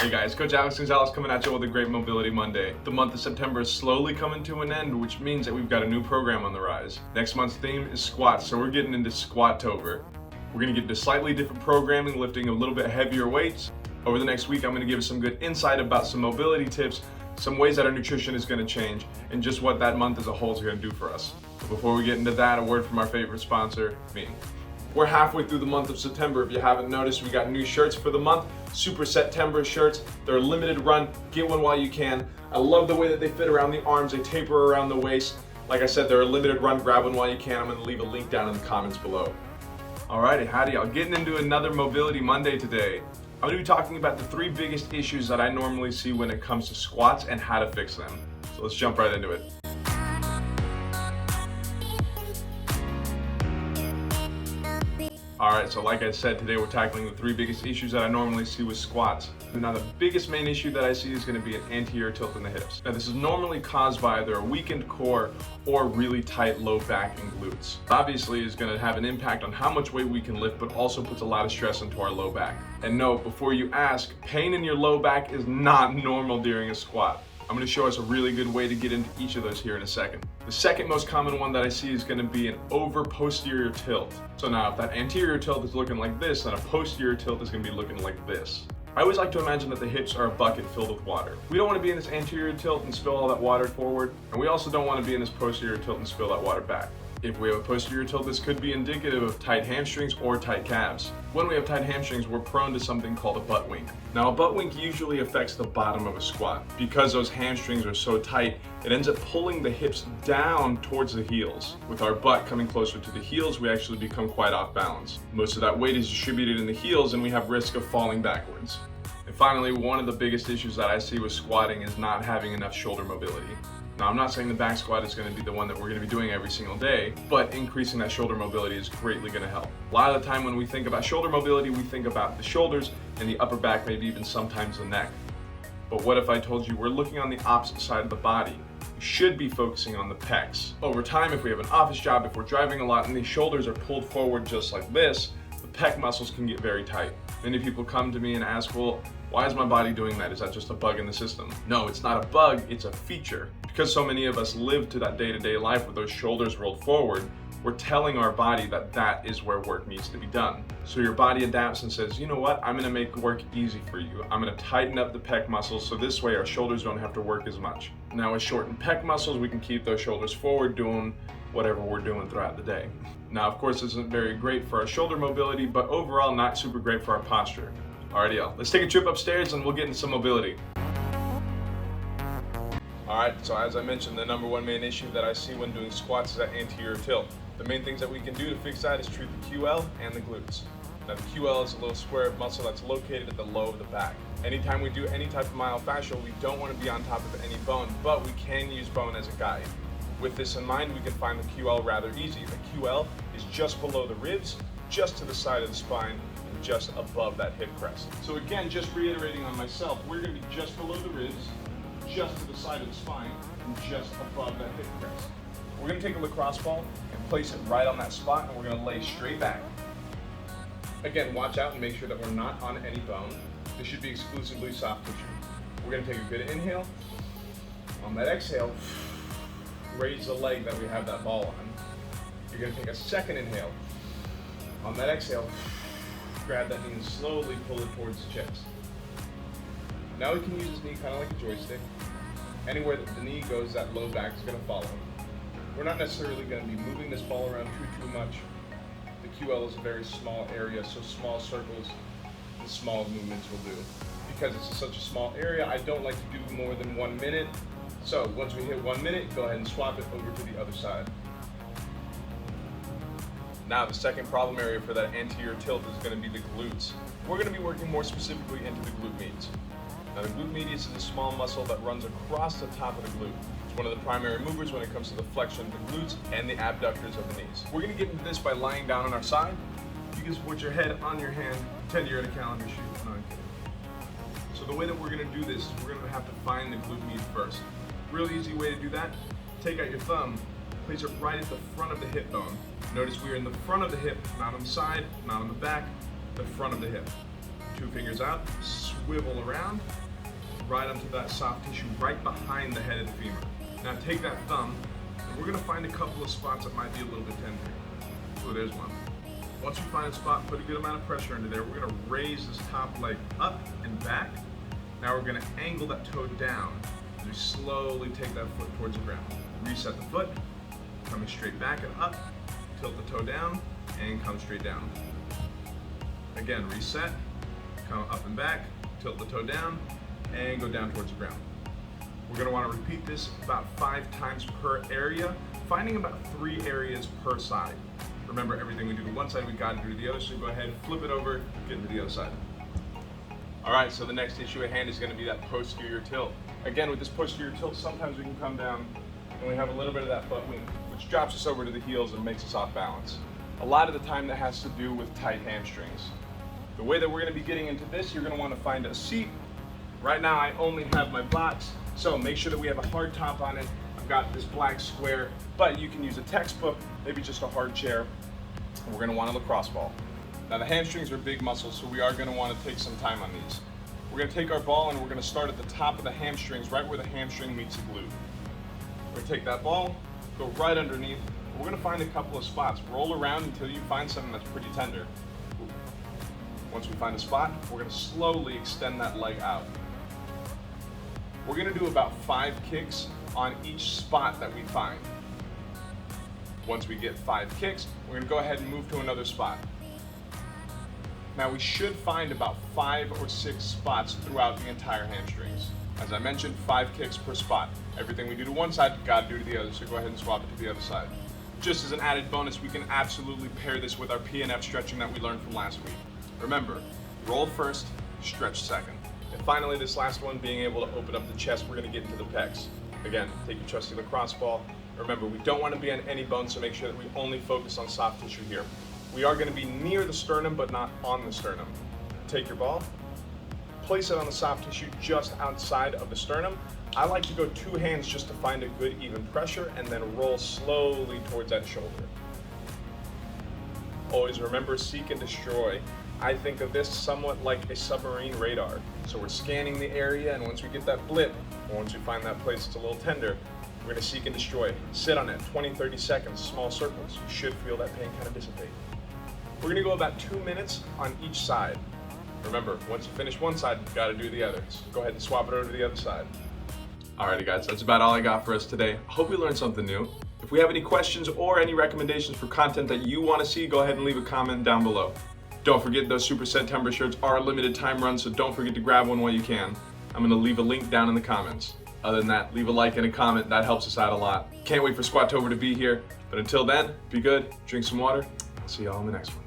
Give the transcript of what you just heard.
Hey guys, Coach Alex Gonzalez coming at you with a great Mobility Monday. The month of September is slowly coming to an end, which means that we've got a new program on the rise. Next month's theme is squats, so we're getting into Squat-tober. We're gonna get into slightly different programming, lifting a little bit heavier weights. Over the next week, I'm gonna give you some good insight about some mobility tips, some ways that our nutrition is gonna change, and just what that month as a whole is gonna do for us. But before we get into that, a word from our favorite sponsor, me. We're halfway through the month of September. If you haven't noticed, we got new shirts for the month, Super September shirts. They're a limited run, get one while you can. I love the way that they fit around the arms, they taper around the waist. Like I said, they're a limited run, grab one while you can. I'm gonna leave a link down in the comments below. Alrighty, howdy y'all. Getting into another Mobility Monday today. I'm gonna be talking about the 3 biggest issues that I normally see when it comes to squats and how to fix them. So let's jump right into it. Alright, so like I said, today we're tackling the 3 biggest issues that I normally see with squats. Now the biggest main issue that I see is going to be an anterior tilt in the hips. Now this is normally caused by either a weakened core or really tight low back and glutes. Obviously it's going to have an impact on how much weight we can lift, but also puts a lot of stress into our low back. And note, before you ask, pain in your low back is not normal during a squat. I'm going to show us a really good way to get into each of those here in a second. The second most common one that I see is going to be an over posterior tilt. So now if that anterior tilt is looking like this, then a posterior tilt is going to be looking like this. I always like to imagine that the hips are a bucket filled with water. We don't want to be in this anterior tilt and spill all that water forward, and we also don't want to be in this posterior tilt and spill that water back. If we have a posterior tilt, this could be indicative of tight hamstrings or tight calves. When we have tight hamstrings, we're prone to something called a butt wink. Now, a butt wink usually affects the bottom of a squat. Because those hamstrings are so tight, it ends up pulling the hips down towards the heels. With our butt coming closer to the heels, we actually become quite off balance. Most of that weight is distributed in the heels, and we have risk of falling backwards. And finally, one of the biggest issues that I see with squatting is not having enough shoulder mobility. Now, I'm not saying the back squat is going to be the one that we're going to be doing every single day, but increasing that shoulder mobility is greatly going to help. A lot of the time when we think about shoulder mobility, we think about the shoulders and the upper back, maybe even sometimes the neck. But what if I told you we're looking on the opposite side of the body? We should be focusing on the pecs. Over time, if we have an office job, if we're driving a lot and the shoulders are pulled forward just like this, the pec muscles can get very tight. Many people come to me and ask, well, why is my body doing that? Is that just a bug in the system? No, it's not a bug, it's a feature. Because so many of us live to that day-to-day life with those shoulders rolled forward, we're telling our body that that is where work needs to be done. So your body adapts and says, you know what, I'm gonna make work easy for you. I'm gonna tighten up the pec muscles so this way our shoulders don't have to work as much. Now with shortened pec muscles, we can keep those shoulders forward doing whatever we're doing throughout the day. Now, of course, this isn't very great for our shoulder mobility, but overall not super great for our posture. Alrighty, y'all, let's take a trip upstairs and we'll get into some mobility. Alright, so as I mentioned, the number one main issue that I see when doing squats is that anterior tilt. The main things that we can do to fix that is treat the QL and the glutes. Now the QL is a little square of muscle that's located at the low of the back. Anytime we do any type of myofascial, we don't want to be on top of any bone, but we can use bone as a guide. With this in mind, we can find the QL rather easy. The QL is just below the ribs, just to the side of the spine, and just above that hip crest. So again, just reiterating on myself, we're going to be just below the ribs, just to the side of the spine, and just above that hip crest. We're going to take a lacrosse ball and place it right on that spot, and we're going to lay straight back. Again, watch out and make sure that we're not on any bone. This should be exclusively soft tissue. We're going to take a good inhale. On that exhale, raise the leg that we have that ball on. You're going to take a second inhale. On that exhale, grab that knee and slowly pull it towards the chest. Now we can use this knee kind of like a joystick. Anywhere that the knee goes, that low back is going to follow. We're not necessarily going to be moving this ball around too much. The QL is a very small area, so small circles and small movements will do. Because it's such a small area, I don't like to do more than 1 minute. So once we hit 1 minute, go ahead and swap it over to the other side. Now the second problem area for that anterior tilt is going to be the glutes. We're going to be working more specifically into the glute medius. Now the glute medius is a small muscle that runs across the top of the glute. It's one of the primary movers when it comes to the flexion of the glutes and the abductors of the knees. We're going to get into this by lying down on our side. You can put your head on your hand, pretend you're at a calendar shoot. No, I'm kidding. So the way that we're going to do this is we're going to have to find the glute med first. Really easy way to do that, take out your thumb, place it right at the front of the hip bone. Notice we are in the front of the hip, not on the side, not on the back, the front of the hip. 2 fingers out, swivel around, right onto that soft tissue right behind the head of the femur. Now take that thumb, and we're gonna find a couple of spots that might be a little bit tender. So there's one. Once we find a spot, put a good amount of pressure into there. We're gonna raise this top leg up and back. Now we're gonna angle that toe down as we slowly take that foot towards the ground. Reset the foot, coming straight back and up, tilt the toe down, and come straight down. Again, reset, come up and back, tilt the toe down, and go down towards the ground. We're gonna wanna repeat this about 5 times per area, finding about 3 areas per side. Remember, everything we do to one side, we gotta do to the other, so go ahead, flip it over, get into the other side. All right, so the next issue at hand is gonna be that posterior tilt. Again, with this posterior tilt, sometimes we can come down and we have a little bit of that butt wing, which drops us over to the heels and makes us off balance. A lot of the time that has to do with tight hamstrings. The way that we're gonna be getting into this, you're gonna wanna find a seat. Right now, I only have my box, so make sure that we have a hard top on it. I've got this black square, but you can use a textbook, maybe just a hard chair. And we're gonna want a lacrosse ball. Now the hamstrings are big muscles, so we are gonna wanna take some time on these. We're gonna take our ball and we're gonna start at the top of the hamstrings, right where the hamstring meets the glute. We're gonna take that ball, go right underneath. We're gonna find a couple of spots. Roll around until you find something that's pretty tender. Once we find a spot, we're gonna slowly extend that leg out. We're gonna do about 5 kicks on each spot that we find. Once we get 5 kicks, we're gonna go ahead and move to another spot. Now we should find about 5 or 6 spots throughout the entire hamstrings. As I mentioned, 5 kicks per spot. Everything we do to one side, gotta do to the other, so go ahead and swap it to the other side. Just as an added bonus, we can absolutely pair this with our PNF stretching that we learned from last week. Remember, roll first, stretch second. And finally, this last one, being able to open up the chest, we're gonna get into the PECS. Again, take your trusty lacrosse ball. Remember, we don't want to be on any bone, so make sure that we only focus on soft tissue here. We are going to be near the sternum, but not on the sternum. Take your ball, place it on the soft tissue just outside of the sternum. I like to go 2 hands just to find a good even pressure, and then roll slowly towards that shoulder. Always remember, seek and destroy. I think of this somewhat like a submarine radar. So we're scanning the area, and once we get that blip, or once we find that place that's a little tender, we're gonna seek and destroy. Sit on it, 20, 30 seconds, small circles. You should feel that pain kind of dissipate. We're gonna go about 2 minutes on each side. Remember, once you finish one side, you gotta do the other. So go ahead and swap it over to the other side. Alrighty guys, that's about all I got for us today. I hope we learned something new. If we have any questions or any recommendations for content that you wanna see, go ahead and leave a comment down below. Don't forget, those Super September shirts are a limited time run, so don't forget to grab one while you can. I'm gonna leave a link down in the comments. Other than that, leave a like and a comment, that helps us out a lot. Can't wait for Squattober to be here, but until then, be good, drink some water, I'll see y'all in the next one.